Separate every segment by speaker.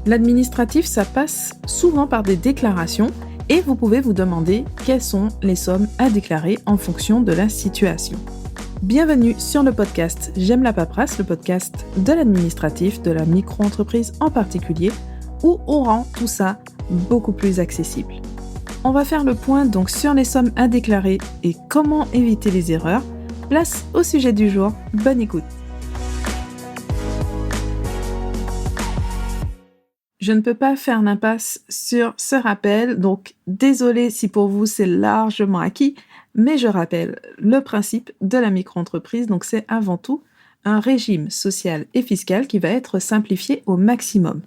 Speaker 1: L'administratif, ça passe souvent par des déclarations et vous pouvez vous demander quelles sont les sommes à déclarer en fonction de la situation. Bienvenue sur le podcast J'aime la paperasse, le podcast de l'administratif, de la micro-entreprise en particulier, où on rend tout ça beaucoup plus accessible. On va faire le point donc sur les sommes à déclarer et comment éviter les erreurs. Place au sujet du jour, bonne écoute. Je ne peux pas faire l'impasse sur ce rappel, donc désolé si pour vous c'est largement acquis, mais je rappelle le principe de la micro-entreprise, donc c'est avant tout un régime social et fiscal qui va être simplifié au maximum.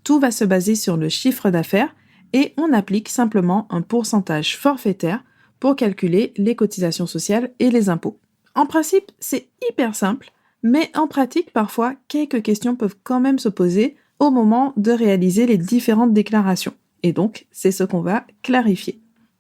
Speaker 1: Tout va se baser sur le chiffre d'affaires et on applique simplement un pourcentage forfaitaire pour calculer les cotisations sociales et les impôts. En principe, c'est hyper simple, mais en pratique, parfois, quelques questions peuvent quand même se poser au moment de réaliser les différentes déclarations. Et donc, c'est ce qu'on va clarifier.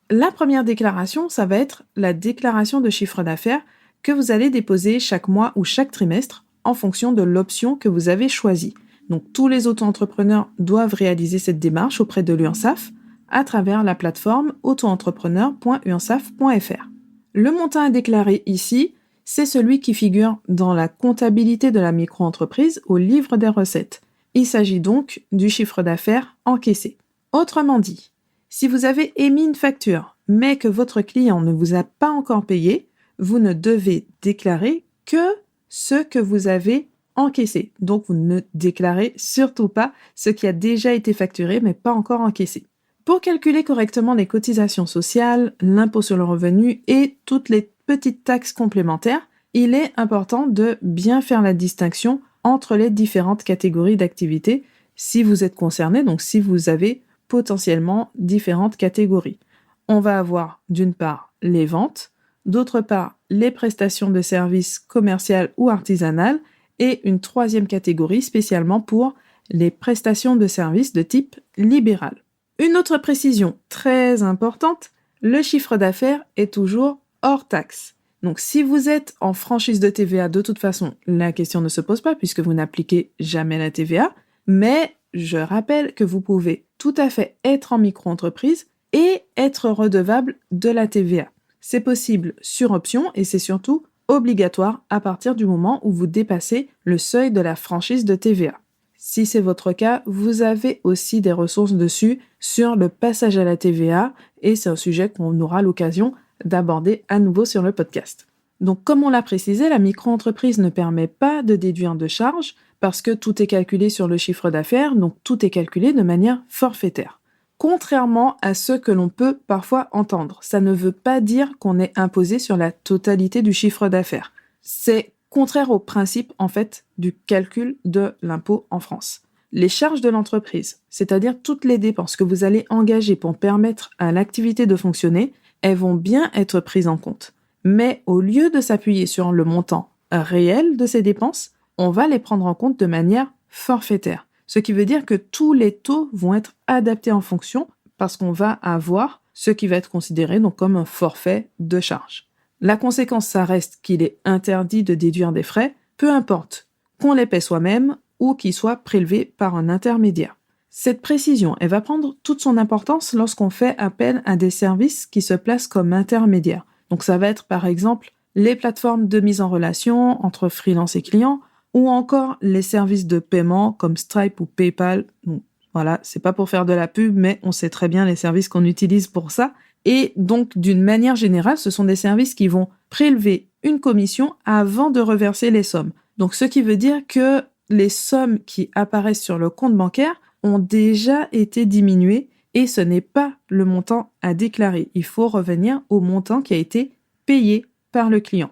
Speaker 1: La première déclaration, ça va être la déclaration de chiffre d'affaires que vous allez déposer chaque mois ou chaque trimestre en fonction de l'option que vous avez choisie. Donc, tous les auto-entrepreneurs doivent réaliser cette démarche auprès de l'URSSAF à travers la plateforme autoentrepreneur.ursaf.fr. Le montant à déclarer ici, c'est celui qui figure dans la comptabilité de la micro-entreprise au livre des recettes. Il s'agit donc du chiffre d'affaires encaissé. Autrement dit, si vous avez émis une facture, mais que votre client ne vous a pas encore payé, vous ne devez déclarer que ce que vous avez encaissé. Donc, vous ne déclarez surtout pas ce qui a déjà été facturé, mais pas encore encaissé. Pour calculer correctement les cotisations sociales, l'impôt sur le revenu et toutes les petites taxes complémentaires, il est important de bien faire la distinction entre les différentes catégories d'activités si vous êtes concerné, donc si vous avez potentiellement différentes catégories. On va avoir d'une part les ventes, d'autre part les prestations de services commerciales ou artisanales et une troisième catégorie spécialement pour les prestations de services de type libéral. Une autre précision très importante, le chiffre d'affaires est toujours hors taxe. Donc, si vous êtes en franchise de TVA, de toute façon, la question ne se pose pas puisque vous n'appliquez jamais la TVA. Mais je rappelle que vous pouvez tout à fait être en micro-entreprise et être redevable de la TVA. C'est possible sur option et c'est surtout obligatoire à partir du moment où vous dépassez le seuil de la franchise de TVA. Si c'est votre cas, vous avez aussi des ressources dessus sur le passage à la TVA et c'est un sujet qu'on aura l'occasion d'aborder à nouveau sur le podcast. Donc, comme on l'a précisé, la micro-entreprise ne permet pas de déduire de charges parce que tout est calculé sur le chiffre d'affaires, donc tout est calculé de manière forfaitaire. Contrairement à ce que l'on peut parfois entendre, ça ne veut pas dire qu'on est imposé sur la totalité du chiffre d'affaires. C'est contraire au principe, en fait, du calcul de l'impôt en France. Les charges de l'entreprise, c'est-à-dire toutes les dépenses que vous allez engager pour permettre à l'activité de fonctionner, elles vont bien être prises en compte. Mais au lieu de s'appuyer sur le montant réel de ces dépenses, on va les prendre en compte de manière forfaitaire. Ce qui veut dire que tous les taux vont être adaptés en fonction parce qu'on va avoir ce qui va être considéré donc comme un forfait de charge. La conséquence, ça reste qu'il est interdit de déduire des frais, peu importe qu'on les paie soi-même ou qu'ils soient prélevés par un intermédiaire. Cette précision, elle va prendre toute son importance lorsqu'on fait appel à des services qui se placent comme intermédiaires. Donc ça va être par exemple les plateformes de mise en relation entre freelance et client ou encore les services de paiement comme Stripe ou PayPal. Donc, voilà, c'est pas pour faire de la pub, mais on sait très bien les services qu'on utilise pour ça. Et donc, d'une manière générale, ce sont des services qui vont prélever une commission avant de reverser les sommes. Donc, ce qui veut dire que les sommes qui apparaissent sur le compte bancaire ont déjà été diminuées et ce n'est pas le montant à déclarer. Il faut revenir au montant qui a été payé par le client.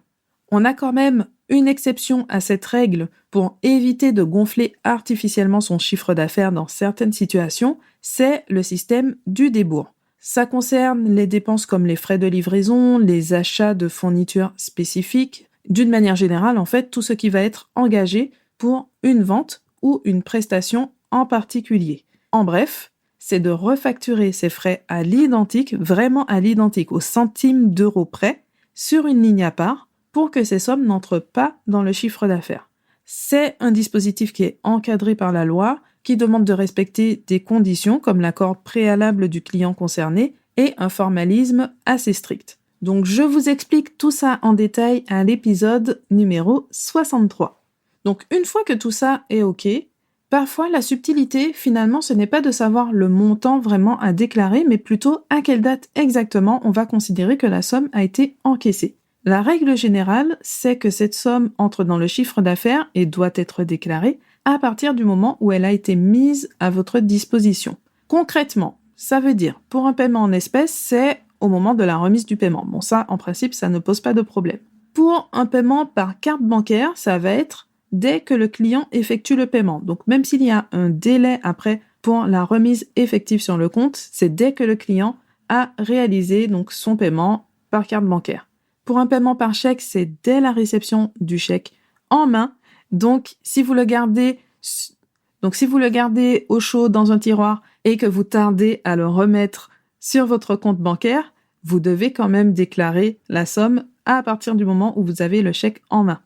Speaker 1: On a quand même une exception à cette règle pour éviter de gonfler artificiellement son chiffre d'affaires dans certaines situations, c'est le système du débours. Ça concerne les dépenses comme les frais de livraison, les achats de fournitures spécifiques, d'une manière générale, en fait, tout ce qui va être engagé pour une vente ou une prestation en particulier. En bref, c'est de refacturer ces frais à l'identique, vraiment à l'identique, au centime d'euro près, sur une ligne à part, pour que ces sommes n'entrent pas dans le chiffre d'affaires. C'est un dispositif qui est encadré par la loi, qui demande de respecter des conditions comme l'accord préalable du client concerné et un formalisme assez strict. Donc je vous explique tout ça en détail à l'épisode numéro 63. Donc une fois que tout ça est OK, parfois la subtilité finalement ce n'est pas de savoir le montant vraiment à déclarer, mais plutôt à quelle date exactement on va considérer que la somme a été encaissée. La règle générale, c'est que cette somme entre dans le chiffre d'affaires et doit être déclarée à partir du moment où elle a été mise à votre disposition. Concrètement, ça veut dire, pour un paiement en espèces, c'est au moment de la remise du paiement. Bon, ça, en principe, ça ne pose pas de problème. Pour un paiement par carte bancaire, ça va être dès que le client effectue le paiement. Donc, même s'il y a un délai après pour la remise effective sur le compte, c'est dès que le client a réalisé donc son paiement par carte bancaire. Pour un paiement par chèque, c'est dès la réception du chèque en main. Donc, si vous le gardez au chaud dans un tiroir et que vous tardez à le remettre sur votre compte bancaire, vous devez quand même déclarer la somme à partir du moment où vous avez le chèque en main.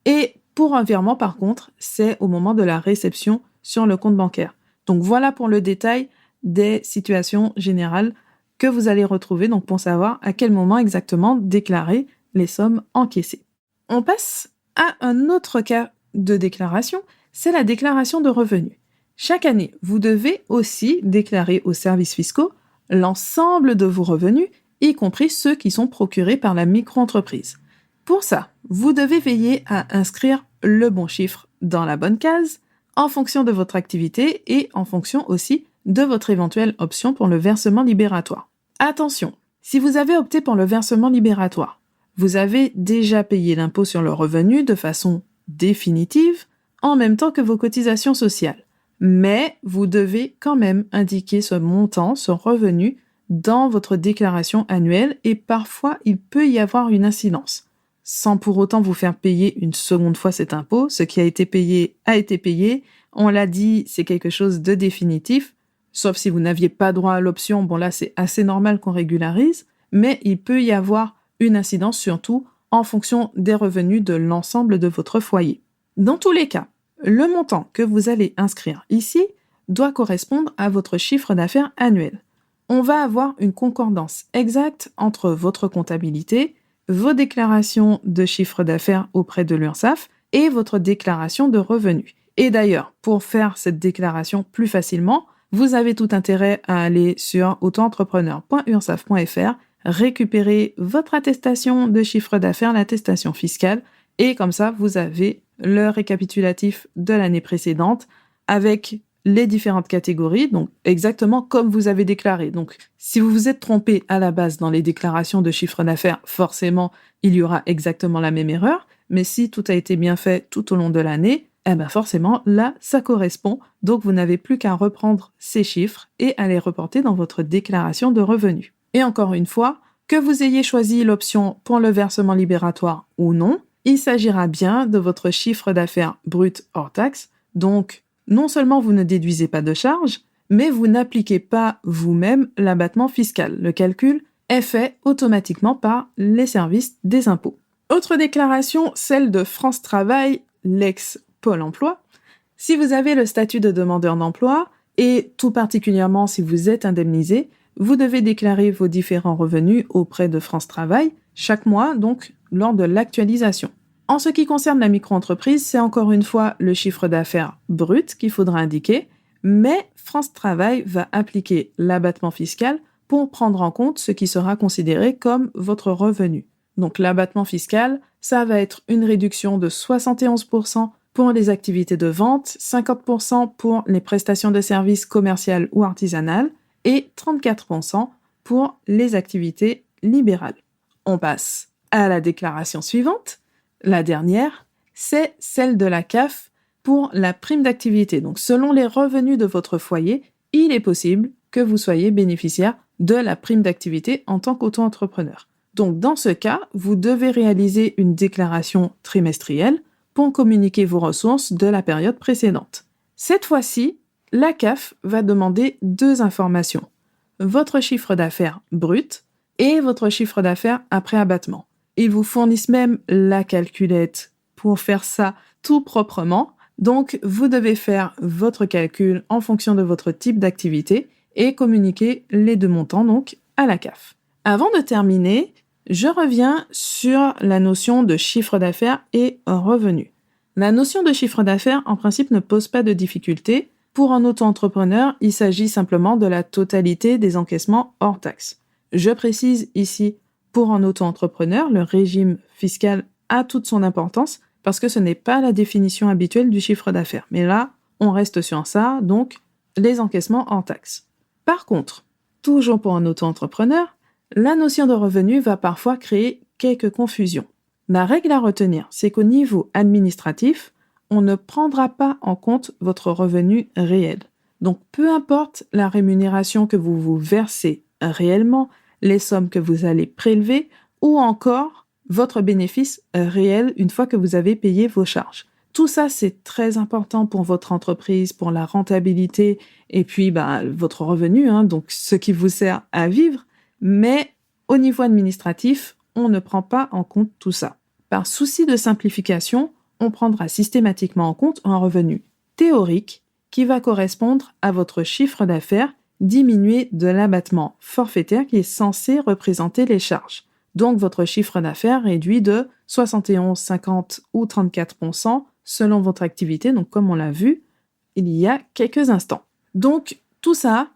Speaker 1: Et pour un virement, par contre, c'est au moment de la réception sur le compte bancaire. Donc, voilà pour le détail des situations générales que vous allez retrouver donc pour savoir à quel moment exactement déclarer les sommes encaissées. On passe à un autre cas de déclaration, c'est la déclaration de revenus. Chaque année, vous devez aussi déclarer aux services fiscaux l'ensemble de vos revenus, y compris ceux qui sont procurés par la micro-entreprise. Pour ça, vous devez veiller à inscrire le bon chiffre dans la bonne case, en fonction de votre activité et en fonction aussi de votre éventuelle option pour le versement libératoire. Attention, si vous avez opté pour le versement libératoire, vous avez déjà payé l'impôt sur le revenu de façon définitive en même temps que vos cotisations sociales. Mais vous devez quand même indiquer ce montant, ce revenu, dans votre déclaration annuelle et parfois il peut y avoir une incidence. Sans pour autant vous faire payer une seconde fois cet impôt, ce qui a été payé a été payé. On l'a dit, c'est quelque chose de définitif. Sauf si vous n'aviez pas droit à l'option, bon là c'est assez normal qu'on régularise, mais il peut y avoir une incidence surtout en fonction des revenus de l'ensemble de votre foyer. Dans tous les cas, le montant que vous allez inscrire ici doit correspondre à votre chiffre d'affaires annuel. On va avoir une concordance exacte entre votre comptabilité, vos déclarations de chiffre d'affaires auprès de l'URSSAF et votre déclaration de revenus. Et d'ailleurs, pour faire cette déclaration plus facilement, vous avez tout intérêt à aller sur autoentrepreneur.ursaf.fr, récupérer votre attestation de chiffre d'affaires, l'attestation fiscale, et comme ça, vous avez le récapitulatif de l'année précédente avec les différentes catégories, donc exactement comme vous avez déclaré. Donc, si vous vous êtes trompé à la base dans les déclarations de chiffre d'affaires, forcément, il y aura exactement la même erreur, mais si tout a été bien fait tout au long de l'année, eh ben forcément, là, ça correspond. Donc, vous n'avez plus qu'à reprendre ces chiffres et à les reporter dans votre déclaration de revenus. Et encore une fois, que vous ayez choisi l'option pour le versement libératoire ou non, il s'agira bien de votre chiffre d'affaires brut hors taxe. Donc, non seulement vous ne déduisez pas de charges, mais vous n'appliquez pas vous-même l'abattement fiscal. Le calcul est fait automatiquement par les services des impôts. Autre déclaration, celle de France Travail, l'ex-Pôle emploi. Si vous avez le statut de demandeur d'emploi, et tout particulièrement si vous êtes indemnisé, vous devez déclarer vos différents revenus auprès de France Travail chaque mois, donc lors de l'actualisation. En ce qui concerne la micro-entreprise, c'est encore une fois le chiffre d'affaires brut qu'il faudra indiquer, mais France Travail va appliquer l'abattement fiscal pour prendre en compte ce qui sera considéré comme votre revenu. Donc l'abattement fiscal, ça va être une réduction de 71% pour les activités de vente, 50% pour les prestations de services commerciales ou artisanales et 34% pour les activités libérales. On passe à la déclaration suivante. La dernière, c'est celle de la CAF pour la prime d'activité. Donc, selon les revenus de votre foyer, il est possible que vous soyez bénéficiaire de la prime d'activité en tant qu'auto-entrepreneur. Donc, dans ce cas, vous devez réaliser une déclaration trimestrielle pour communiquer vos ressources de la période précédente. Cette fois-ci, la CAF va demander 2 informations. Votre chiffre d'affaires brut et votre chiffre d'affaires après abattement. Ils vous fournissent même la calculette pour faire ça tout proprement. Donc, vous devez faire votre calcul en fonction de votre type d'activité et communiquer les deux montants donc à la CAF. Avant de terminer, je reviens sur la notion de chiffre d'affaires et revenu. La notion de chiffre d'affaires, en principe, ne pose pas de difficulté. Pour un auto-entrepreneur, il s'agit simplement de la totalité des encaissements hors taxes. Je précise ici, pour un auto-entrepreneur, le régime fiscal a toute son importance parce que ce n'est pas la définition habituelle du chiffre d'affaires. Mais là, on reste sur ça, donc les encaissements hors taxes. Par contre, toujours pour un auto-entrepreneur, la notion de revenu va parfois créer quelques confusions. La règle à retenir, c'est qu'au niveau administratif, on ne prendra pas en compte votre revenu réel. Donc, peu importe la rémunération que vous vous versez réellement, les sommes que vous allez prélever ou encore votre bénéfice réel une fois que vous avez payé vos charges. Tout ça, c'est très important pour votre entreprise, pour la rentabilité et puis votre revenu, donc ce qui vous sert à vivre. Mais au niveau administratif, on ne prend pas en compte tout ça. Par souci de simplification, on prendra systématiquement en compte un revenu théorique qui va correspondre à votre chiffre d'affaires diminué de l'abattement forfaitaire qui est censé représenter les charges. Donc votre chiffre d'affaires réduit de 71, 50 ou 34% selon votre activité, donc comme on l'a vu il y a quelques instants. Donc tout ça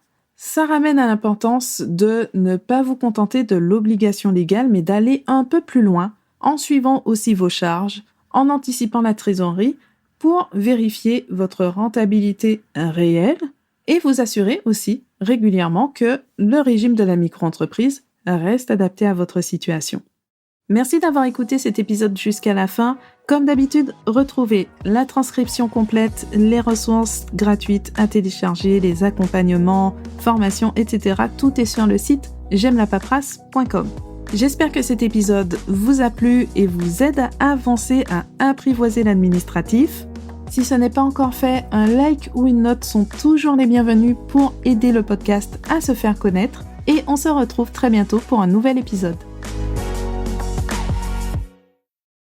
Speaker 1: ramène à l'importance de ne pas vous contenter de l'obligation légale, mais d'aller un peu plus loin en suivant aussi vos charges, en anticipant la trésorerie pour vérifier votre rentabilité réelle et vous assurer aussi régulièrement que le régime de la micro-entreprise reste adapté à votre situation. Merci d'avoir écouté cet épisode jusqu'à la fin. Comme d'habitude, retrouvez la transcription complète, les ressources gratuites à télécharger, les accompagnements, formations, etc. Tout est sur le site j'aimelapaperasse.com. J'espère que cet épisode vous a plu et vous aide à avancer, à apprivoiser l'administratif. Si ce n'est pas encore fait, un like ou une note sont toujours les bienvenus pour aider le podcast à se faire connaître et on se retrouve très bientôt pour un nouvel épisode.